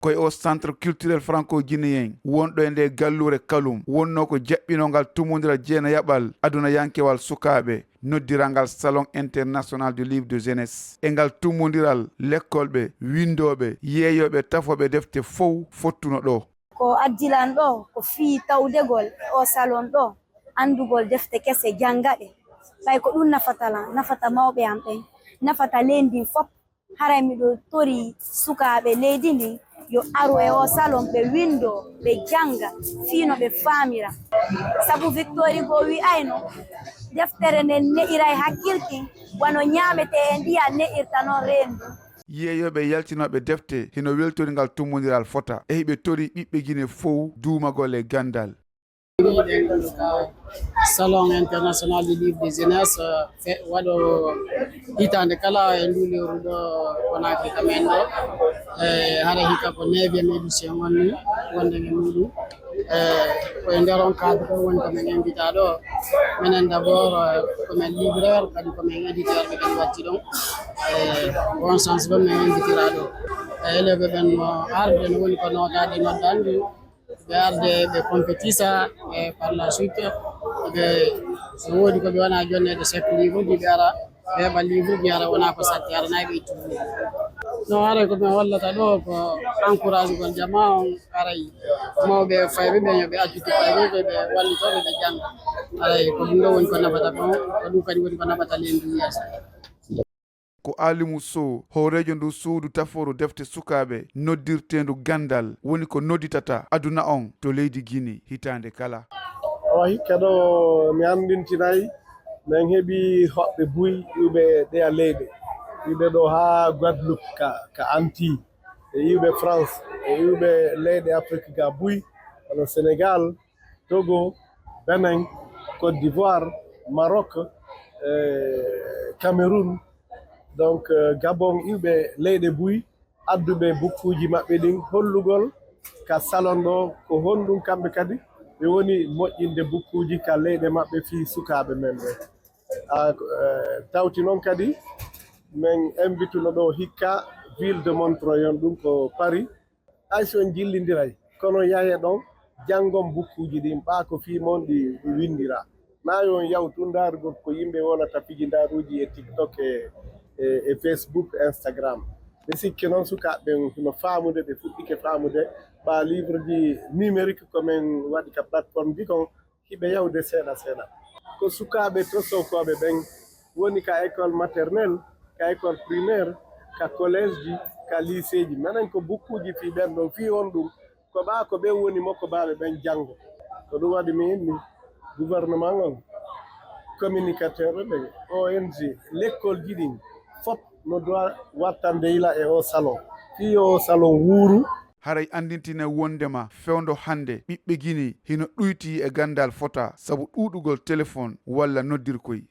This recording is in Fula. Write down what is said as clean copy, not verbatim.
koye o centre culturel franco-guinéen wonɗo e nde gallure Kalum wonno ko jaɓɓinongal tumodira jeena yaɓal aduna yankewal sukaɓe noddirangal salon international du livre de jeunesse e ngal tumodiral lekkolɓe windoɓe yeeyoɓe tafoɓe defte fof fottuno ɗo ko addilan ɗo ko fii tawdegol o salon ɗo andugol defte kese jangaɗe ɓay ko ɗum nafata mawɓe am ɓen nafata leydi fop haray miɗo tori sukaɓe leydi ndin yo aro e o salon ɓe windo ɓe janga fiino ɓe famira sabu Victory go wi'ayno deftere nden ne'iray hakkilki wano ñamete e ndiya ne'irta noon rendu yeeyoɓe yaltinoɓe defte hino weltoringal tummodiral fota e hiɓe tori ɓiɓɓe Guinée fof duumagol e gandal salon international du livre de jeunesse waɗo hitande kala e ndu lewru ɗo Conakry kamen ɗo hara hikka ko 9e édition wonni wonde e muɗum koye nder on cadre ɗo woni komin invita ɗo minen d' abord komin livreur kadi komin éditeur ɓe ɓen watti ɗon on sens ɗo min invitira ɗo élève ɓen no arde no woni ko notaɗi noddandu ɓe arde ɓe compétisa e par la suite ɓe so woodi ko ɓe wona jonnede chef livre ji ɓe ara ɓe heɓa livre ji ara wona ko satti aranayi ɓe ittude no aray ko min hollata ɗo ko encourage gol jama on aray mawɓe fayɓe ɓen yoɓe accuti fayɓe ɓe wallitoɓe ɓe jangga aray ko ɗum ɗo woni ko nafata ɗon ko ɗum kadi woni ko nafata leydi yeeso ko Alimou Sow hoorejo ndu suudu taforu defte sukaɓe noddirtendu gandal woni ko nodditata aduna on to leydi Guinée hitande kala o hikka ɗo mi andintinayi min heeɓi hoɓɓe buy iwɓe ɗeya leyɗe iwɓe ɗo ha Guadeloupe ka Antilles e iwɓe France e iwɓe leyɗe Afrique ga buy hono Sénégal Togo Benin Côte d'Ivoire Maroc Cameroun donc Gabon iwɓe leyɗe buy adduɓe bukkuji maɓɓe ɗin hollugol ka salon ɗo ko honɗum kamɓe kadi ɓe woni moƴƴinde bukkuji ka leyɗe maɓɓe fi sukaɓe men ɓe tawti noon kadi min invituno ɗo hikka ville de Montreuil ɗum ko Paris hay son jillodiray kono yahe ɗon jangon bukkuji ɗin ɓa ko fi moon ɗi windira na yon yawtu ndarugol ko yimɓe wonata pijidaruji e TikTok e Facebook Instagram ɓe sikki noon sukaɓe no faamude ɓe fuɗɗike faamude ɓa livre ji numérique komin waɗi ka plateforme ji kon hiɓe yawde seeɗa seeɗa ko sukaɓe tosokoɓe ɓen woni ka école maternelle ka école primaire ka collège ji ka lycée ji minen ko bukkuji fi ɓen ɗon fi on ɗum ko ɓa ko ɓen woni makko baɓe ɓen janggo ko ɗum waɗi mi inni gouvernement on communicateur ɓe ONG l'école ji ɗin fop no doit wattande yila e o salon fi o salon wuuru haray andintine wondema fewndo hande ɓiɓɓe Guinée hino ɗuyti e gandal fota sabu ɗuɗugol téléphone walla noddirkoy